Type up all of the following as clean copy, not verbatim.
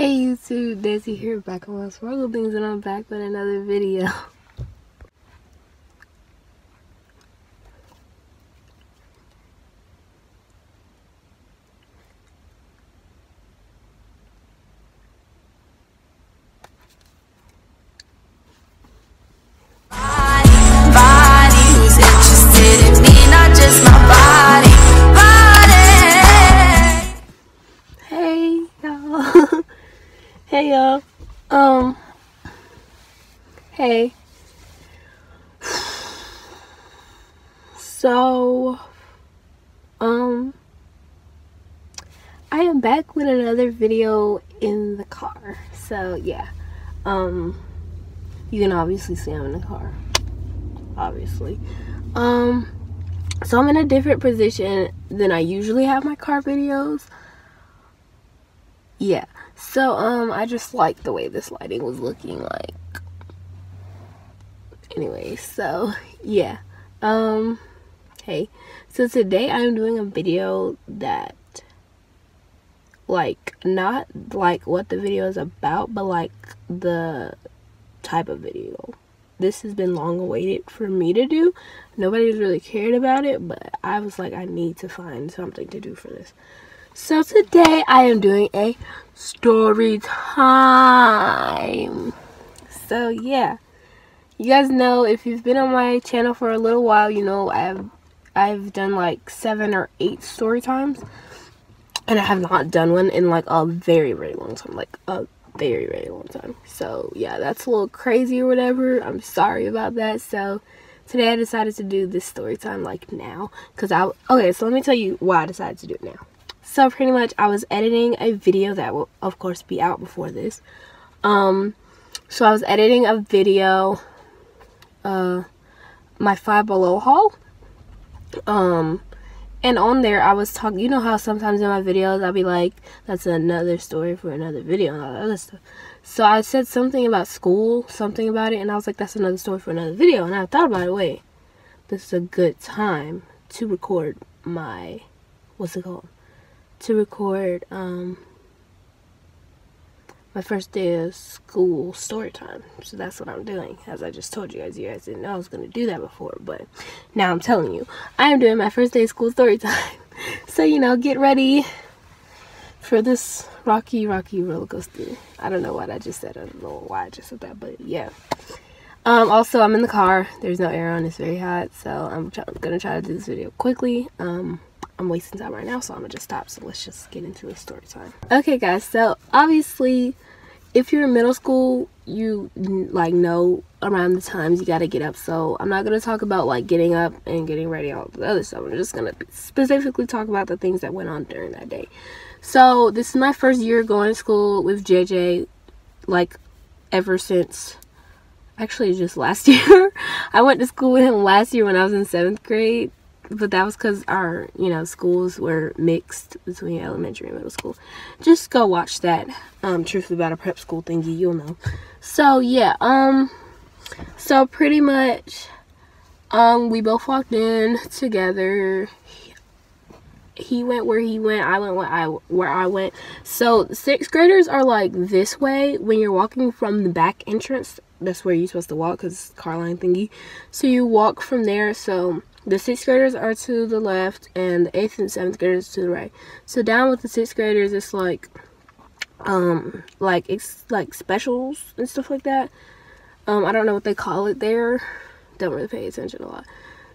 Hey YouTube, Daisy here, back on my Swirl Things, and I'm back with another video. Who's interested in me, not just my body. Hey y'all. Hey y'all. Hey. So, I am back with another video in the car. So yeah, you can obviously see I'm in the car. Obviously. So I'm in a different position than I usually have my car videos. Yeah. So I just like the way this lighting was looking like. Anyway, so yeah. Hey. So today I'm doing a video that, like, not like what the video is about, but like the type of video. This has been long awaited for me to do. Nobody's really cared about it, but I was like, I need to find something to do for this. So today I am doing a story time. So yeah, you guys know, if you've been on my channel for a little while, you know I've done like 7 or 8 story times, and I have not done one in like a very, very long time, like a very, very long time. So yeah, that's a little crazy or whatever. I'm sorry about that. So today I decided to do this story time like now, because okay, so let me tell you why I decided to do it now. So pretty much I was editing a video that will of course be out before this. So I was editing a video, my Five Below haul. And on there I was talking, you know how sometimes in my videos I'll be like, that's another story for another video and all that other stuff. So I said something about school, something about it, and I was like, that's another story for another video. And I thought about it, wait, this is a good time to record my, what's it called? To record my first day of school story time. So that's what I'm doing. As I just told you guys didn't know I was going to do that before, but now I'm telling you, I am doing my first day of school story time. So, you know, get ready for this rocky roller coaster. I don't know what I just said. I don't know why I just said that, but yeah. Also, I'm in the car. There's no air on. It's very hot, so I'm gonna try to do this video quickly. I'm wasting time right now, so I'm gonna just stop. So let's just get into the story time. Okay, guys, so obviously if you're in middle school, you like know around the times you gotta get up. So I'm not gonna talk about like getting up and getting ready and all the other stuff. I'm just gonna specifically talk about the things that went on during that day. So this is my first year going to school with JJ, like ever since, actually just last year. I went to school with him last year when I was in 7th grade. But that was because our, you know, schools were mixed between elementary and middle school. Just go watch that, Truth About a Prep School thingy, you'll know. So, yeah, so pretty much, we both walked in together. He went where he went, I went where I went. So, 6th graders are like this way when you're walking from the back entrance. That's where you're supposed to walk, because car line thingy. So, you walk from there, so the 6th graders are to the left, and the 8th and 7th graders to the right. So down with the 6th graders, it's like it's like specials and stuff like that. I don't know what they call it there. Don't really pay attention a lot.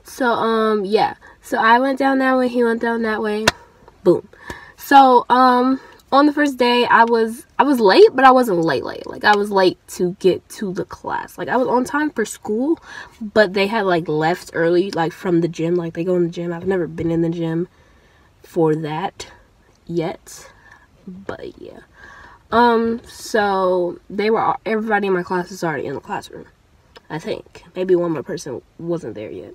So yeah. So I went down that way. He went down that way. Boom. So on the first day, I was late, but I wasn't late. Like, I was late to get to the class. Like, I was on time for school, but they had, like, left early, like, from the gym. Like, they go in the gym. I've never been in the gym for that yet, but, yeah. So, everybody in my class is already in the classroom, I think. Maybe one more person wasn't there yet.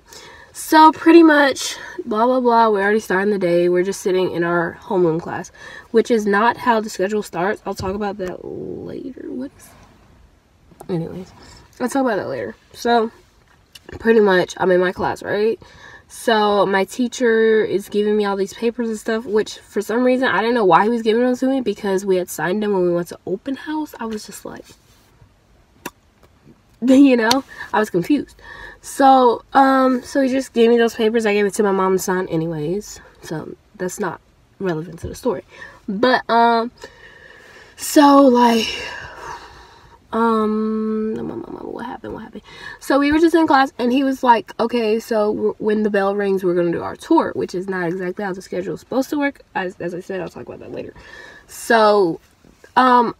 So pretty much, blah, blah, blah, we're already starting the day. We're just sitting in our homeroom class, which is not how the schedule starts. I'll talk about that later. Anyways, I'll talk about that later. So, pretty much, I'm in my class, right? So my teacher is giving me all these papers and stuff, which for some reason I didn't know why he was giving them to me, because we had signed them when we went to open house. I was just like, you know, I was confused. So so he just gave me those papers. I gave it to my mom to sign anyways, so that's not relevant to the story. But so like what happened? So we were just in class, and he was like, okay, so when the bell rings, we're gonna do our tour, which is not exactly how the schedule is supposed to work. As I said, I'll talk about that later. So all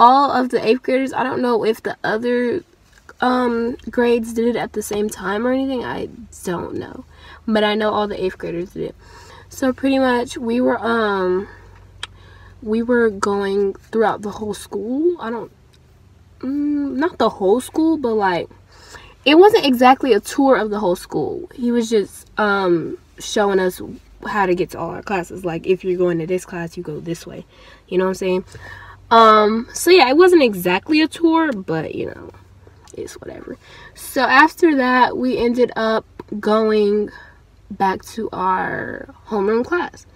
of the 8th graders, I don't know if the other grades did it at the same time or anything, I don't know, but I know all the 8th graders did it. So pretty much we were going throughout the whole school. Not the whole school, but like, it wasn't exactly a tour of the whole school. He was just showing us how to get to all our classes. Like, if you're going to this class, you go this way, you know what I'm saying? So yeah, it wasn't exactly a tour, but you know, it's whatever. So after that, we ended up going back to our homeroom class.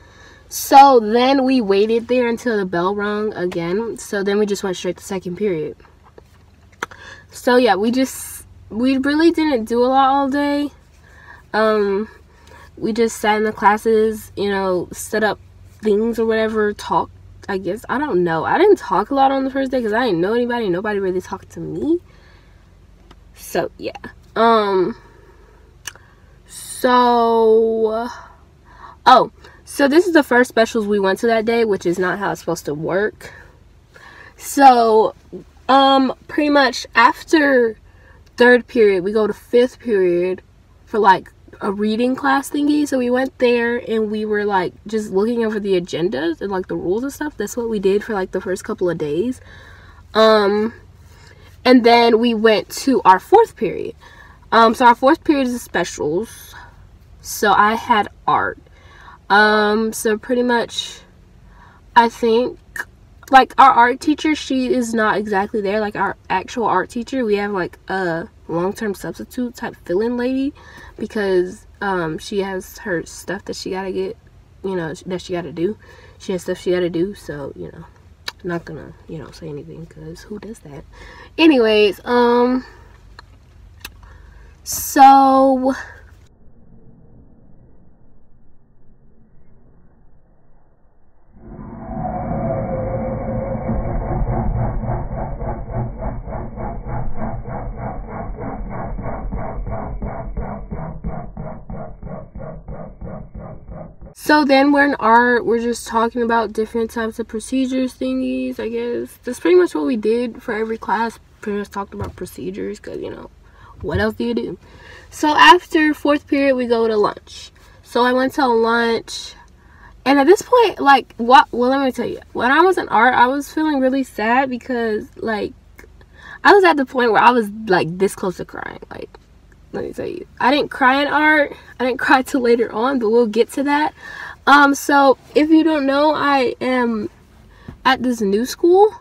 So then we waited there until the bell rung again. So then we just went straight to second period. So yeah, we really didn't do a lot all day. We just sat in the classes, you know, set up things or whatever, talked, I guess. I don't know. I didn't talk a lot on the first day because I didn't know anybody. Nobody really talked to me. So yeah. So this is the first specials we went to that day, which is not how it's supposed to work. So pretty much after 3rd period, we go to 5th period for like a reading class thingy. So we went there and we were like just looking over the agendas and like the rules and stuff. That's what we did for like the first couple of days. And then we went to our 4th period. So our 4th period is specials. So I had art. So pretty much, I think, like, our art teacher, she is not exactly there. Like, our actual art teacher, we have like a long-term substitute type fill-in lady, because she has her stuff that she gotta get, you know, that she gotta do. She has stuff she gotta do, so, you know, not gonna, you know, say anything, because who does that? Anyways, so then we're in art, we're just talking about different types of procedures thingies, I guess. That's pretty much what we did for every class. Pretty much talked about procedures, because, you know, what else do you do? So after 4th period, we go to lunch. So I went to lunch, and at this point, like, well, let me tell you, when I was in art, I was feeling really sad, because, like, I was at the point where I was, like, this close to crying. Like, let me tell you, I didn't cry in art. I didn't cry till later on, but we'll get to that. So if you don't know, I am at this new school.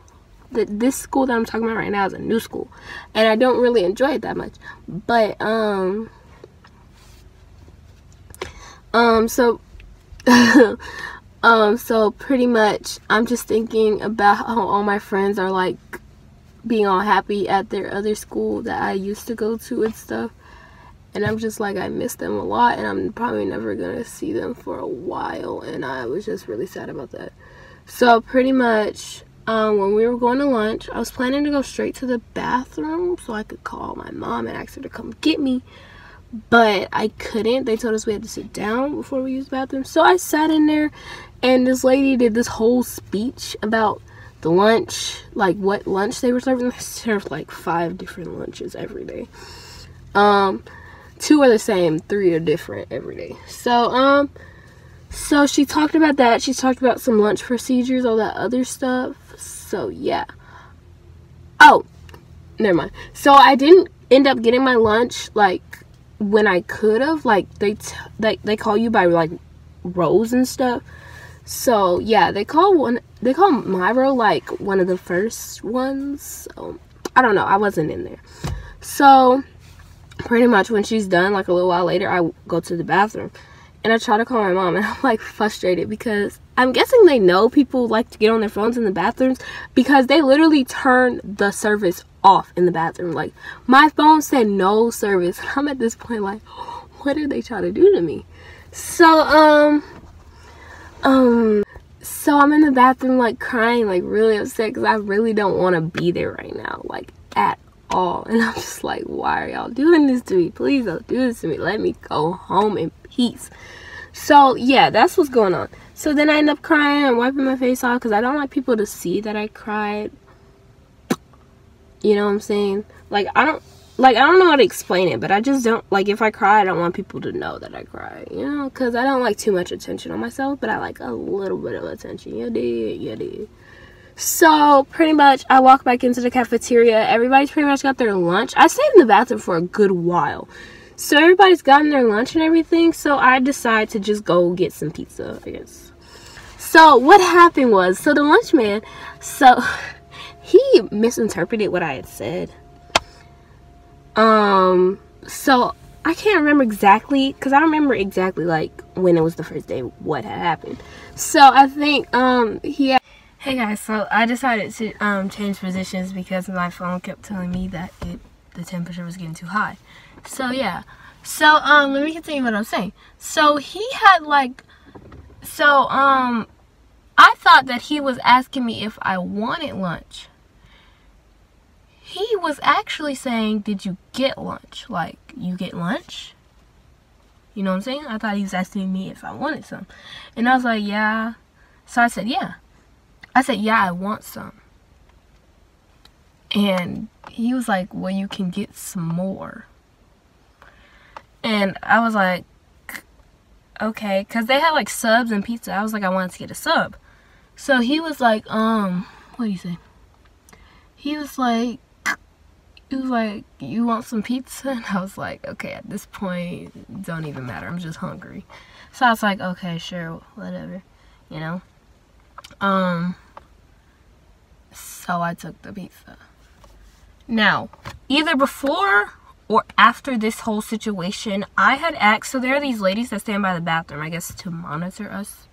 This school that I'm talking about right now is a new school, and I don't really enjoy it that much. But so pretty much, I'm just thinking about how all my friends are like being all happy at their other school that I used to go to and stuff. And I'm just like, I miss them a lot, and I'm probably never gonna see them for a while, and I was just really sad about that. So pretty much, when we were going to lunch, I was planning to go straight to the bathroom so I could call my mom and ask her to come get me, but I couldn't. They told us we had to sit down before we used the bathroom. So I sat in there, and this lady did this whole speech about the lunch, like what lunch they were serving. They served like 5 different lunches every day. 2 are the same, 3 are different every day. So so she talked about that. She talked about some lunch procedures, all that other stuff. So yeah. Oh, never mind. So I didn't end up getting my lunch like when I could have. Like they call you by like rows and stuff. So yeah, they call my row like one of the first ones. So I don't know. I wasn't in there. So pretty much when she's done, like a little while later, I go to the bathroom. And I try to call my mom, and I'm like frustrated because I'm guessing they know people like to get on their phones in the bathrooms, because they literally turn the service off in the bathroom. Like, my phone said no service. And I'm at this point like, what are they trying to do to me? So, so I'm in the bathroom like crying, like really upset, because I really don't want to be there right now, like at all. And I'm just like, why are y'all doing this to me? Please don't do this to me. Let me go home in peace. So yeah, that's what's going on. So then I end up crying and wiping my face off, because I don't like people to see that I cried. You know what I'm saying? Like, I don't know how to explain it, but I just don't, like, if I cry, I don't want people to know that I cry, you know, because I don't like too much attention on myself, but I like a little bit of attention. You did. So pretty much I walk back into the cafeteria. Everybody's pretty much got their lunch. I stayed in the bathroom for a good while, so everybody's gotten their lunch and everything. So I decide to just go get some pizza, I guess. So what happened was, so the lunch man, so he misinterpreted what I had said. So I can't remember exactly, because I don't remember exactly like when it was the first day what had happened. So I think hey guys, so I decided to change positions because my phone kept telling me that the temperature was getting too high. So yeah, so let me continue what I'm saying. So he had like, so I thought that he was asking me if I wanted lunch. He was actually saying, did you get lunch? Like, you get lunch? You know what I'm saying? I thought he was asking me if I wanted some. And I was like, yeah. So I said, yeah. I said, yeah, I want some. And he was like, well, you can get some more. And I was like, okay. Because they had like subs and pizza. I was like, I wanted to get a sub. So he was like, what do you say? He was like, you want some pizza? And I was like, okay, at this point, it don't even matter. I'm just hungry. So I was like, okay, sure, whatever, you know. So I took the pizza. Now, either before or after this whole situation, I had asked, so there are these ladies that stand by the bathroom, I guess, to monitor us.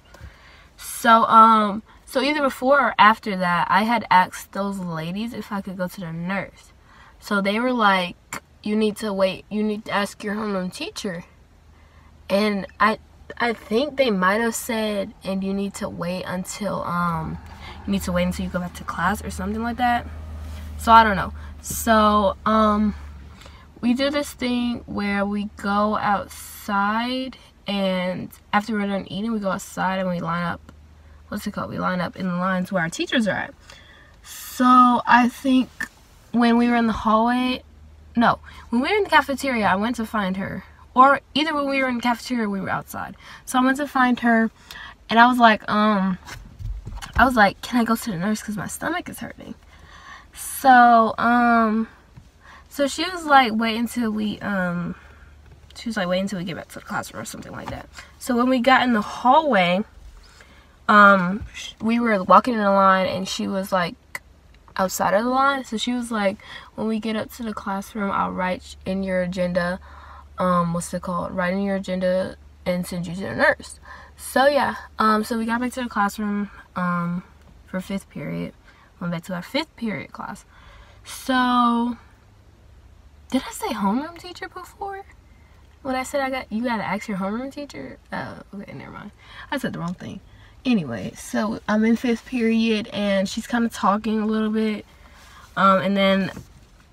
So, so either before or after that, I had asked those ladies if I could go to the nurse. So they were like, you need to wait, you need to ask your homeroom teacher. And I think they might have said, and you need to wait until you go back to class or something like that. So I don't know. So we do this thing where we go outside, and after we're done eating, we go outside and we line up, we line up in the lines where our teachers are at. So I think when we were in the hallway, no, when we were in the cafeteria, I went to find her. Or either when we were in the cafeteria or we were outside. So I went to find her, and I was like, can I go to the nurse because my stomach is hurting? So, so she was like, wait until we get back to the classroom or something like that. So when we got in the hallway, we were walking in a line, and she was like, outside of the line. So she was like, when we get up to the classroom, I'll write in your agenda, write in your agenda and send you to the nurse. So yeah, so we got back to the classroom for 5th period. Went back to our 5th period class. So did I say homeroom teacher before? When I said you gotta ask your homeroom teacher? Oh, okay, never mind. I said the wrong thing. Anyway, so I'm in 5th period, and she's kind of talking a little bit, and then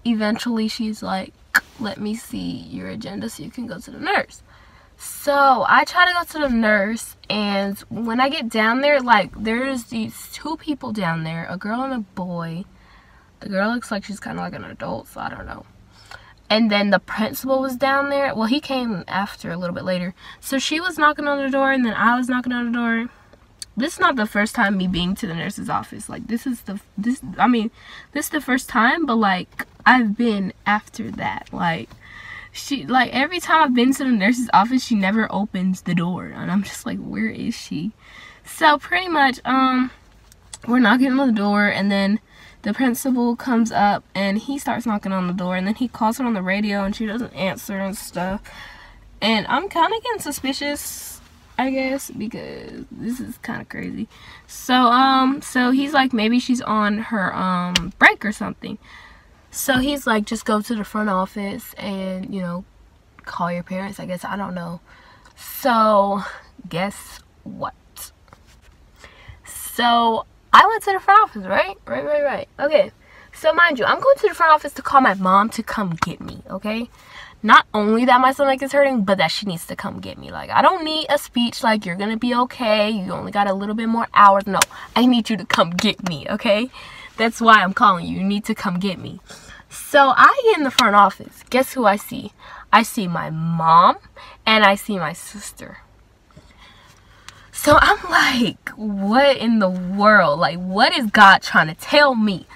eventually she's like, let me see your agenda so you can go to the nurse. So I try to go to the nurse, and when I get down there, like, there's these 2 people down there, a girl and a boy. The girl looks like she's kind of like an adult, so I don't know. And then the principal was down there. Well, he came after a little bit later. So she was knocking on the door, and then I was knocking on the door. This is not the first time me being to the nurse's office. Like, this is the first time, but like, I've been after that. Like, every time I've been to the nurse's office, she never opens the door, and I'm just like, where is she? So pretty much, we're knocking on the door, and then the principal comes up and he starts knocking on the door, and then he calls her on the radio and she doesn't answer and stuff. And I'm kind of getting suspicious, I guess, because this is kind of crazy. So he's like, maybe she's on her break or something. So he's like, just go to the front office and, you know, call your parents, I guess. I don't know. So guess what? So I went to the front office, right? Right. Okay. So mind you, I'm going to the front office to call my mom to come get me, okay? Not only that my stomach is hurting, but that she needs to come get me. Like, I don't need a speech like, you're gonna be okay, you only got a little bit more hours. No, I need you to come get me, okay? That's why I'm calling you. You need to come get me. So I get in the front office. Guess who I see? I see my mom and I see my sister. So I'm like, what in the world? Like, what is God trying to tell me?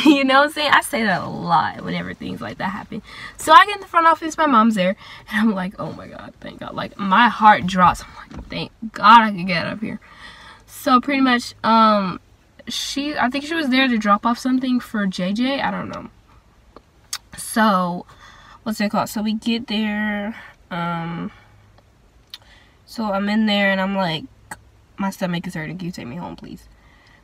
You know what I'm saying? I say that a lot whenever things like that happen. So I get in the front office, my mom's there, and I'm like, oh my God, thank God. Like, my heart drops. I'm like, thank God I can get up here. So pretty much, I think she was there to drop off something for JJ. I don't know. So, what's it called? So we get there, so I'm in there, and I'm like, my stomach is hurting. Can you take me home, please?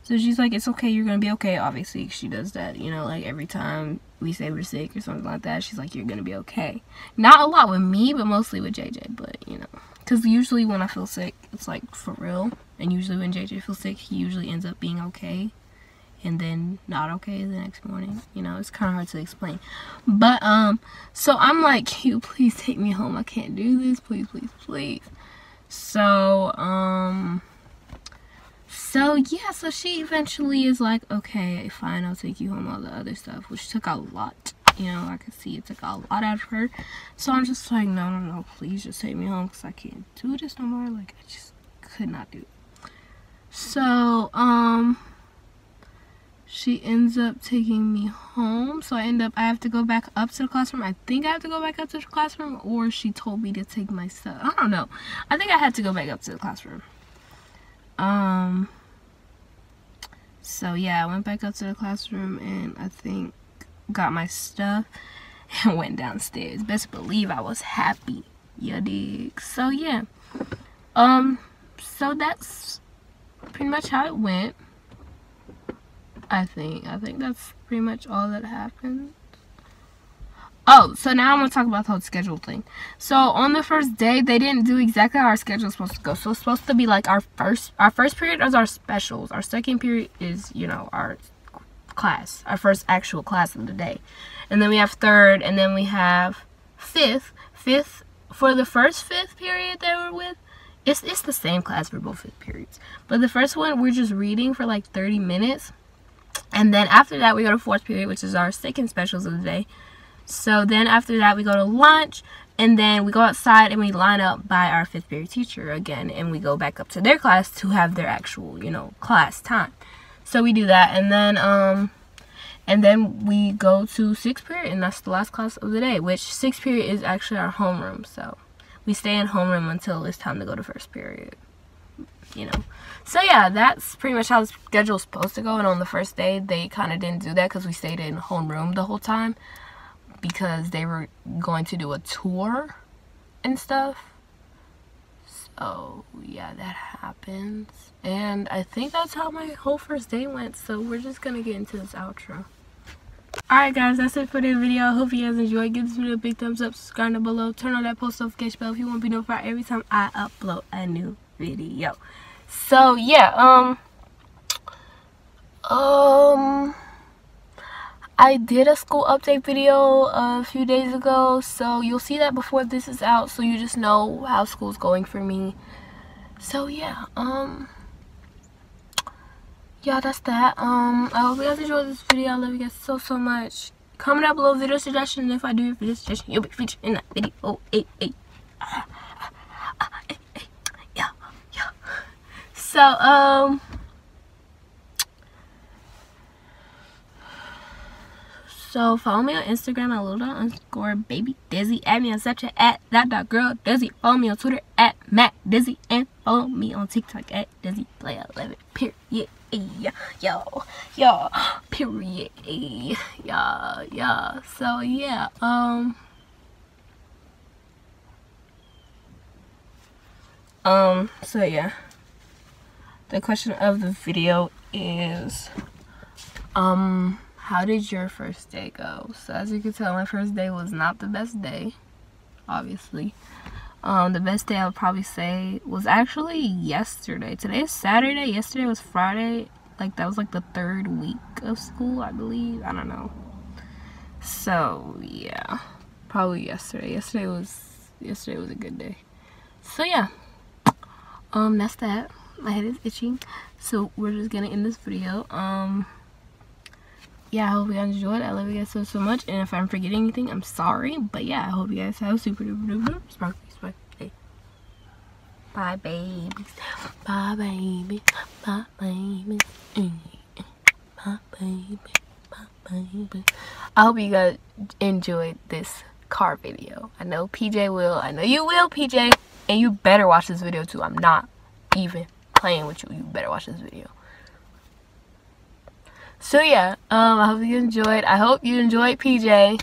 So she's like, it's okay, you're gonna be okay. Obviously, she does that, you know, like every time we say we're sick or something like that, she's like, you're gonna be okay. Not a lot with me, but mostly with JJ, but, you know. Because usually when I feel sick, it's like for real. And usually when JJ feels sick, he usually ends up being okay. And then not okay the next morning. You know, it's kind of hard to explain. But, so I'm like, can you please take me home? I can't do this. Please, please, please. So yeah, so she eventually is like, okay, fine, I'll take you home, all the other stuff, which took a lot, you know, I could see it took a lot out of her. So I'm just like, no, please just take me home, because I can't do this no more. Like, I just could not do it. So, she ends up taking me home. So I have to go back up to the classroom. I think I have to go back up to the classroom, or she told me to take my stuff. I don't know. I think I had to go back up to the classroom. So yeah, I went back up to the classroom and I think got my stuff and went downstairs. Best believe I was happy. You dig? So yeah. So that's pretty much how it went. I think that's pretty much all that happened. Oh, so now I'm going to talk about the whole schedule thing. So, on the first day, they didn't do exactly how our schedule was supposed to go. So, it's supposed to be like our first period is our specials. Our second period is, you know, our class. Our first actual class of the day. And then we have third, and then we have fifth. Fifth, for the first fifth period that we're with, it's the same class for both fifth periods. But the first one, we're just reading for like 30 minutes. And then after that, we go to fourth period, which is our second specials of the day. So then after that, we go to lunch, and then we go outside and we line up by our fifth period teacher again, and we go back up to their class to have their actual, you know, class time. So we do that, and then we go to sixth period, and that's the last class of the day, which sixth period is actually our homeroom. So we stay in homeroom until it's time to go to first period, you know. So yeah, that's pretty much how the schedule is supposed to go. And on the first day, they kind of didn't do that because we stayed in homeroom the whole time, because they were going to do a tour and stuff. So yeah, that happens. And I think that's how my whole first day went. So we're just gonna get into this outro. Alright guys, that's it for this video. I hope you guys enjoyed. Give this video a big thumbs up, subscribe down below, turn on that post notification bell if you want to be notified every time I upload a new video. So yeah, I did a school update video a few days ago, so you'll see that before this is out, so you just know how school's going for me. So yeah, yeah, that's that. I hope you guys enjoyed this video. I love you guys so much. Comment down below video suggestion, and if I do your video suggestion, you'll be featured in that video. Oh, yeah. So follow me on Instagram at little_baby_Dizzy. Add me on Snapchat at that.girl_Dizzy. Follow me on Twitter at MacDizzy. And follow me on TikTok at DizzyPlay11. Period. Yo. Period. Yeah. So yeah. So yeah. The question of the video is, how did your first day go? So as you can tell, my first day was not the best day, obviously. The best day I would probably say was actually yesterday. Today is Saturday. Yesterday was Friday. Like, that was like the 3rd week of school, I believe. I don't know. So yeah, probably yesterday. Yesterday was a good day. So yeah, that's that. My head is itching, so we're just gonna end this video. Yeah, I hope you guys enjoyed. I love you guys so much, and if I'm forgetting anything, I'm sorry. But yeah, I hope you guys have a super duper sparkly day. Bye, babies. Bye, baby. Bye, baby. Bye, baby. Bye, baby. I hope you guys enjoyed this car video. I know PJ will. I know you will, PJ. And you better watch this video too. I'm not even playing with you. You better watch this video. So yeah, I hope you enjoyed. I hope you enjoyed, PJ.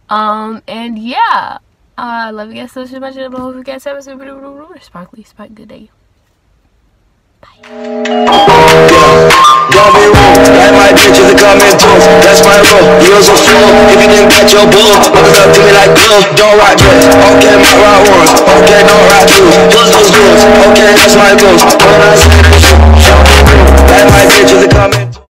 And yeah, I love you guys so much. And I hope you guys have a super sparkly good day. Bye. Don't be rude, like my bitches are coming too. That's my rule, you're so slow. If you didn't get your boo, look it up to me like blue. Don't rock this, okay, my rock ones. Okay, don't rock twos, those. Okay, that's my rules. When I say that shit, show me rude, like my bitches are coming.